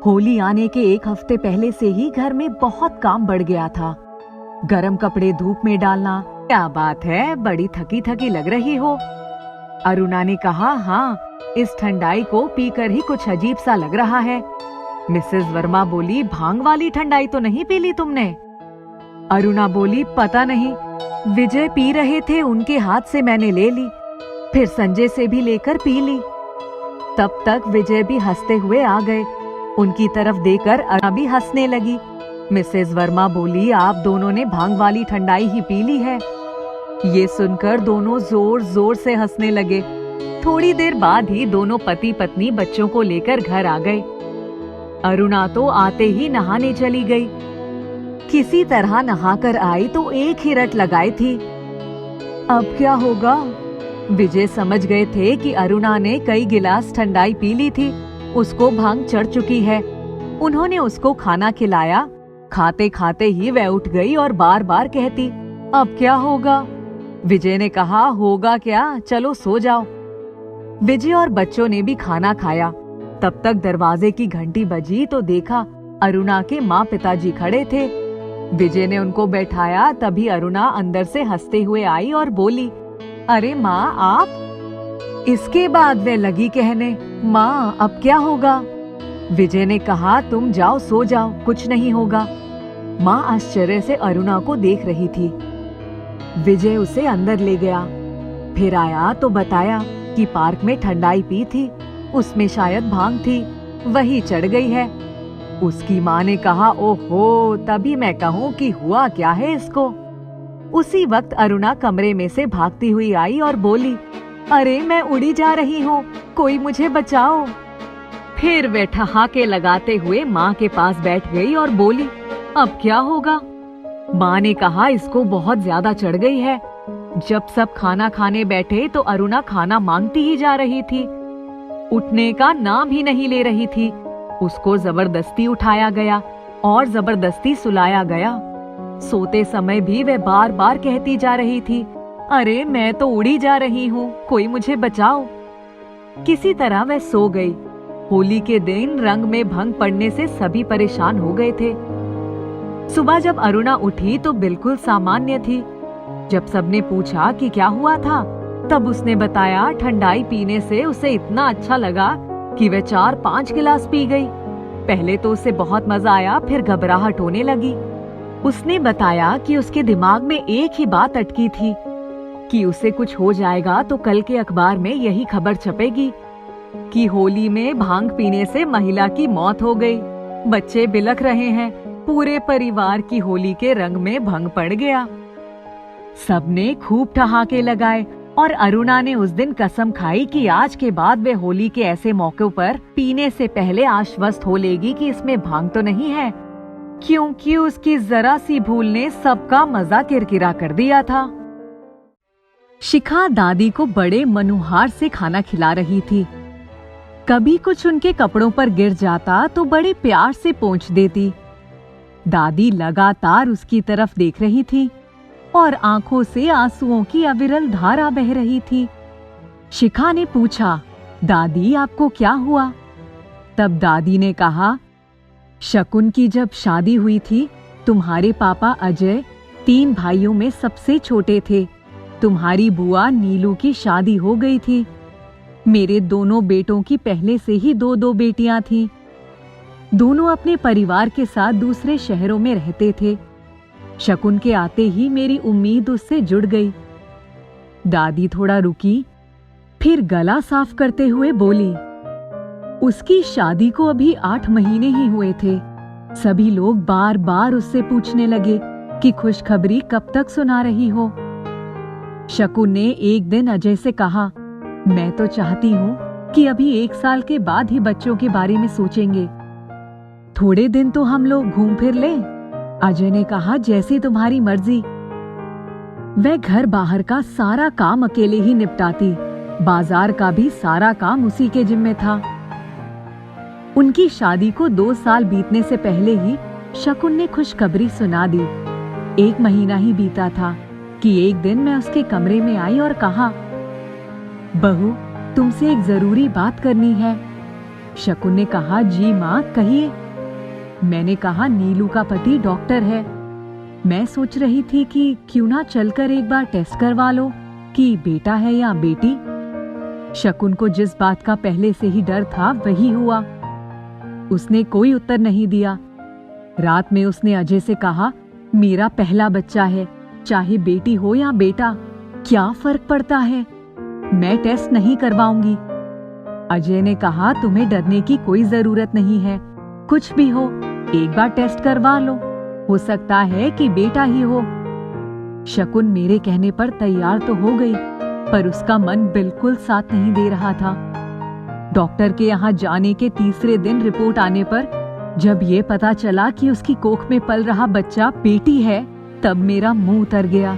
होली आने के एक हफ्ते पहले से ही घर में बहुत काम बढ़ गया था। गरम कपड़े धूप में डालना। क्या बात है, बड़ी थकी थकी लग रही हो। अरुणा ने कहा, हाँ, इस ठंडाई को पीकर ही कुछ अजीब सा लग रहा है। मिसेस वर्मा बोली, भांग वाली ठंडाई तो नहीं पी ली तुमने? अरुणा बोली, पता नहीं, विजय पी रहे थे, उनके हाथ से मैंने ले ली, फिर संजय से भी लेकर पी ली। तब तक विजय भी हंसते हुए आ गए। उनकी तरफ देखकर अरुणा भी हंसने लगी। मिसेस वर्मा बोली, आप दोनों ने भांग वाली ठंडाई ही पी ली है। ये सुनकर दोनों जोर जोर से हंसने लगे। थोड़ी देर बाद ही दोनों पति पत्नी बच्चों को लेकर घर आ गए। अरुणा तो आते ही नहाने चली गई। किसी तरह नहाकर आई तो एक ही रट लगाई थी। अब क्या होगा? विजय समझ गए थे कि अरुणा ने कई गिलास ठंडाई पी ली थी, उसको भांग चढ़ चुकी है। उन्होंने उसको खाना खिलाया। खाते खाते ही वह उठ गई और बार बार कहती, अब क्या होगा? विजय ने कहा, होगा क्या, चलो सो जाओ। विजय और बच्चों ने भी खाना खाया। तब तक दरवाजे की घंटी बजी तो देखा अरुणा के माँ पिताजी खड़े थे। विजय ने उनको बैठाया, तभी अरुणा अंदर से हंसते हुए आई और बोली, अरे माँ, आप? इसके बाद वे लगी कहने, माँ अब क्या होगा? विजय ने कहा, तुम जाओ, सो जाओ, कुछ नहीं होगा। माँ आश्चर्य से अरुणा को देख रही थी। विजय उसे अंदर ले गया। फिर आया तो बताया कि पार्क में ठंडाई पी थी, उसमें शायद भांग थी, वही चढ़ गई है। उसकी माँ ने कहा, ओहो, तभी मैं कहूँ कि हुआ क्या है इसको। उसी वक्त अरुणा कमरे में से भागती हुई आई और बोली, अरे मैं उड़ी जा रही हूँ, कोई मुझे बचाओ। फिर वे ठहाके लगाते हुए माँ के पास बैठ गई और बोली, अब क्या होगा? माँ ने कहा, इसको बहुत ज्यादा चढ़ गई है। जब सब खाना खाने बैठे तो अरुणा खाना मांगती ही जा रही थी, उठने का नाम ही नहीं ले रही थी। उसको जबरदस्ती उठाया गया और जबरदस्ती सुलाया गया। सोते समय भी वह बार बार कहती जा रही थी, अरे मैं तो उड़ी जा रही हूँ, कोई मुझे बचाओ। किसी तरह वह सो गई। होली के दिन रंग में भंग पड़ने से सभी परेशान हो गए थे। सुबह जब अरुणा उठी तो बिल्कुल सामान्य थी। जब सबने पूछा कि क्या हुआ था, तब उसने बताया, ठंडाई पीने से उसे इतना अच्छा लगा कि वह 4-5 गिलास पी गई। पहले तो उसे बहुत मजा आया, फिर घबराहट होने लगी। उसने बताया कि उसके दिमाग में एक ही बात अटकी थी कि उसे कुछ हो जाएगा तो कल के अखबार में यही खबर छपेगी कि होली में भांग पीने से महिला की मौत हो गई। बच्चे बिलख रहे हैं, पूरे परिवार की होली के रंग में भंग पड़ गया। सबने खूब ठहाके लगाए और अरुणा ने उस दिन कसम खाई कि आज के बाद वे होली के ऐसे मौकों पर पीने से पहले आश्वस्त हो लेगी कि इसमें भांग तो नहीं है, क्योंकि उसकी जरा सी भूल ने सबका मजा किरकिरा कर दिया था। शिखा दादी को बड़े मनुहार से खाना खिला रही थी। कभी कुछ उनके कपड़ों पर गिर जाता तो बड़े प्यार से पोंछ देती। दादी लगातार उसकी तरफ देख रही थी और आंखों से आंसुओं की अविरल धारा बह रही थी। शिखा ने पूछा, दादी आपको क्या हुआ? तब दादी ने कहा, शकुन की जब शादी हुई थी, तुम्हारे पापा अजय 3 भाइयों में सबसे छोटे थे। तुम्हारी बुआ नीलू की शादी हो गई थी। मेरे दोनों बेटों की पहले से ही 2-2 बेटियां थीं। दोनों अपने परिवार के साथ दूसरे शहरों में रहते थे। शकुन के आते ही मेरी उम्मीद उससे जुड़ गई। दादी थोड़ा रुकी, फिर गला साफ करते हुए बोली, उसकी शादी को अभी 8 महीने ही हुए थे। सभी लोग बार बार उससे पूछने लगे कि खुशखबरी कब तक सुना रही हो। शकुन ने एक दिन अजय से कहा, मैं तो चाहती हूँ कि अभी 1 साल के बाद ही बच्चों के बारे में सोचेंगे। थोड़े दिन तो हम लोग घूम फिर लें। अजय ने कहा, जैसी तुम्हारी मर्जी। वह घर बाहर का सारा काम अकेले ही निपटाती, बाजार का भी सारा काम उसी के जिम्मे था। उनकी शादी को 2 साल बीतने से पहले ही शकुन ने खुशखबरी सुना दी। 1 महीना ही बीता था कि एक दिन मैं उसके कमरे में आई और कहा, बहू, तुमसे एक जरूरी बात करनी है। शकुन ने कहा, जी माँ कहिए। मैंने कहा, नीलू का पति डॉक्टर है। मैं सोच रही थी कि क्यों ना चलकर एक बार टेस्ट करवा लो कि बेटा है या बेटी। शकुन को जिस बात का पहले से ही डर था वही हुआ। उसने कोई उत्तर नहीं दिया। रात में उसने अजय से कहा, मेरा पहला बच्चा है, चाहे बेटी हो या बेटा, क्या फर्क पड़ता है, मैं टेस्ट नहीं करवाऊंगी। अजय ने कहा, तुम्हें डरने की कोई जरूरत नहीं है, कुछ भी हो एक बार टेस्ट करवा लो, हो सकता है कि बेटा ही हो। शकुन मेरे कहने पर तैयार तो हो गई, पर उसका मन बिल्कुल साथ नहीं दे रहा था। डॉक्टर के यहाँ जाने के तीसरे दिन रिपोर्ट आने पर जब ये पता चला कि उसकी कोख में पल रहा बच्चा बेटी है, तब मेरा मुंह उतर गया।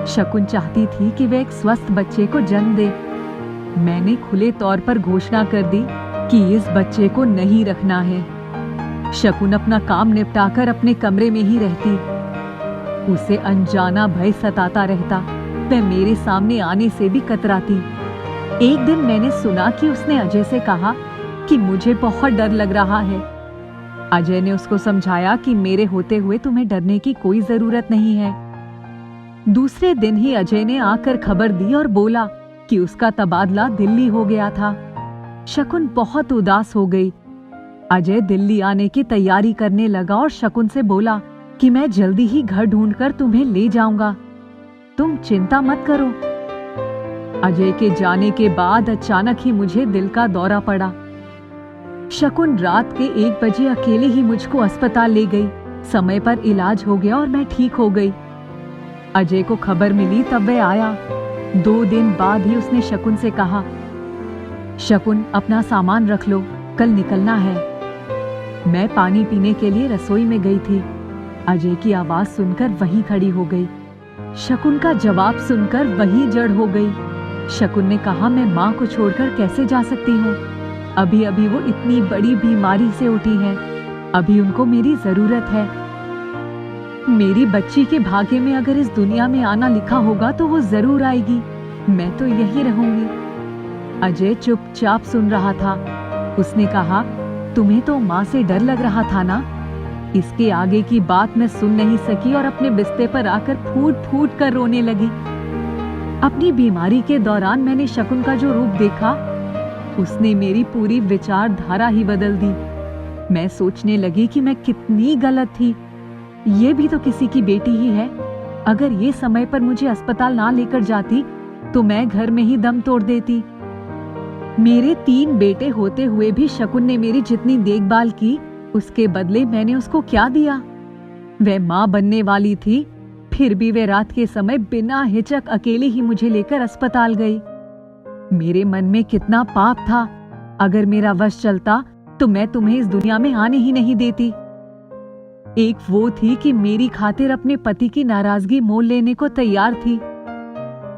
शकुन चाहती थी कि वह एक स्वस्थ बच्चे को जन्म दे। मैंने खुले तौर पर घोषणा कर दी कि इस बच्चे को नहीं रखना है। शकुन अपना काम निपटाकर अपने कमरे में ही रहती। उसे अनजाना भय सताता रहता। वह मेरे सामने आने से भी कतराती। एक दिन मैंने सुना कि उसने अजय से कहा कि मुझे बहुत डर लग रहा है। अजय ने उसको समझाया कि मेरे होते हुए तुम्हें डरने की कोई जरूरत नहीं है। दूसरे दिन ही अजय ने आकर खबर दी और बोला कि उसका तबादला दिल्ली हो गया था। शकुन बहुत उदास हो गई। अजय दिल्ली आने की तैयारी करने लगा और शकुन से बोला कि मैं जल्दी ही घर ढूंढकर तुम्हें ले जाऊंगा, तुम चिंता मत करो। अजय के जाने के बाद अचानक ही मुझे दिल का दौरा पड़ा। शकुन रात के 1 बजे अकेले ही मुझको अस्पताल ले गई। समय पर इलाज हो गया और मैं ठीक हो गई। अजय को खबर मिली तब वह आया। 2 दिन बाद ही उसने शकुन से कहा, शकुन अपना सामान रख लो, कल निकलना है। मैं पानी पीने के लिए रसोई में गई थी। अजय की आवाज सुनकर वहीं खड़ी हो गई। शकुन का जवाब सुनकर वहीं जड़ हो गई। शकुन ने कहा, मैं माँ को छोड़कर कैसे जा सकती हूँ? अभी अभी वो इतनी बड़ी बीमारी से उठी है, अभी उनको मेरी जरूरत है। मेरी बच्ची के भाग्य में अगर इस दुनिया में आना लिखा होगा तो वो जरूर आएगी, मैं तो यही रहूंगी। अजय चुपचाप सुन रहा था। उसने कहा, तुम्हें तो माँ से डर लग रहा था ना? इसके आगे की बात मैं सुन नहीं सकी और अपने बिस्तर पर आकर फूट फूट कर रोने लगी। अपनी बीमारी के दौरान मैंने शकुन का जो रूप देखा, उसने मेरी पूरी विचारधारा ही बदल दी। मैं सोचने लगी कि मैं कितनी गलत थी। ये भी तो किसी की बेटी ही है। अगर ये समय पर मुझे अस्पताल ना लेकर जाती तो मैं घर में ही दम तोड़ देती। मेरे 3 बेटे होते हुए भी शकुन ने मेरी जितनी देखभाल की, उसके बदले मैंने उसको क्या दिया? वह माँ बनने वाली थी, फिर भी वह रात के समय बिना हिचक अकेले ही मुझे लेकर अस्पताल गई। मेरे मन में कितना पाप था। अगर मेरा वश चलता तो मैं तुम्हें इस दुनिया में आने ही नहीं देती। एक वो थी कि मेरी खातिर अपने पति की नाराजगी मोल लेने को तैयार थी।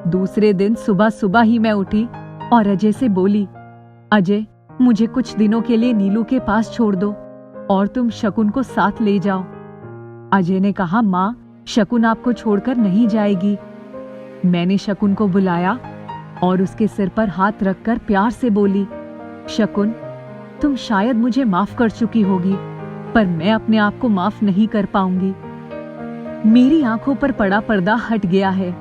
दूसरे दिन सुबह सुबह ही मैं उठी और अजय से बोली, अजय, मुझे कुछ दिनों के लिए नीलू के पास छोड़ दो और तुम शकुन को साथ ले जाओ। अजय ने कहा, माँ, शकुन आपको छोड़कर नहीं जाएगी। मैंने शकुन को बुलाया और उसके सिर पर हाथ रखकर प्यार से बोली, शकुन, तुम शायद मुझे माफ कर चुकी होगी, पर मैं अपने आप को माफ नहीं कर पाऊंगी। मेरी आंखों पर पड़ा पर्दा हट गया है।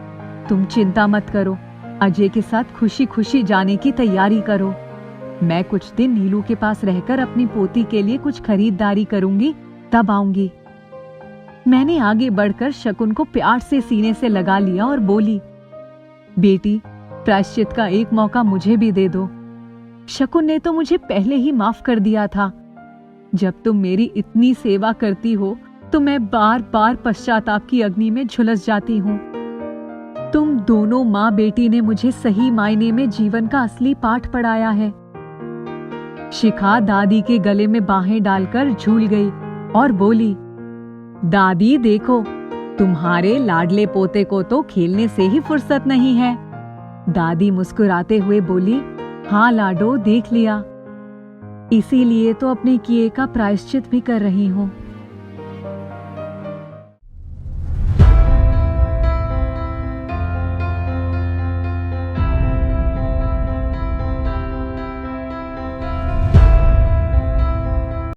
तुम चिंता मत करो, अजय के साथ खुशी खुशी जाने की तैयारी करो। मैं कुछ दिन नीलू के पास रहकर अपनी पोती के लिए कुछ खरीदारी करूंगी, तब आऊंगी। मैंने आगे बढ़कर शकुन को प्यार से सीने से लगा लिया और बोली, बेटी, प्रायश्चित का एक मौका मुझे भी दे दो। शकुन ने तो मुझे पहले ही माफ कर दिया था। जब तुम मेरी इतनी सेवा करती हो तो मैं बार बार पश्चाताप की अग्नि में झुलस जाती हूँ। तुम दोनों माँ बेटी ने मुझे सही मायने में जीवन का असली पाठ पढ़ाया है। शिखा दादी के गले में बाहें डालकर झूल गई और बोली, दादी देखो, तुम्हारे लाडले पोते को तो खेलने से ही फुर्सत नहीं है। दादी मुस्कुराते हुए बोली, हाँ लाडो, देख लिया, इसीलिए तो अपने किए का प्रायश्चित भी कर रही हूँ।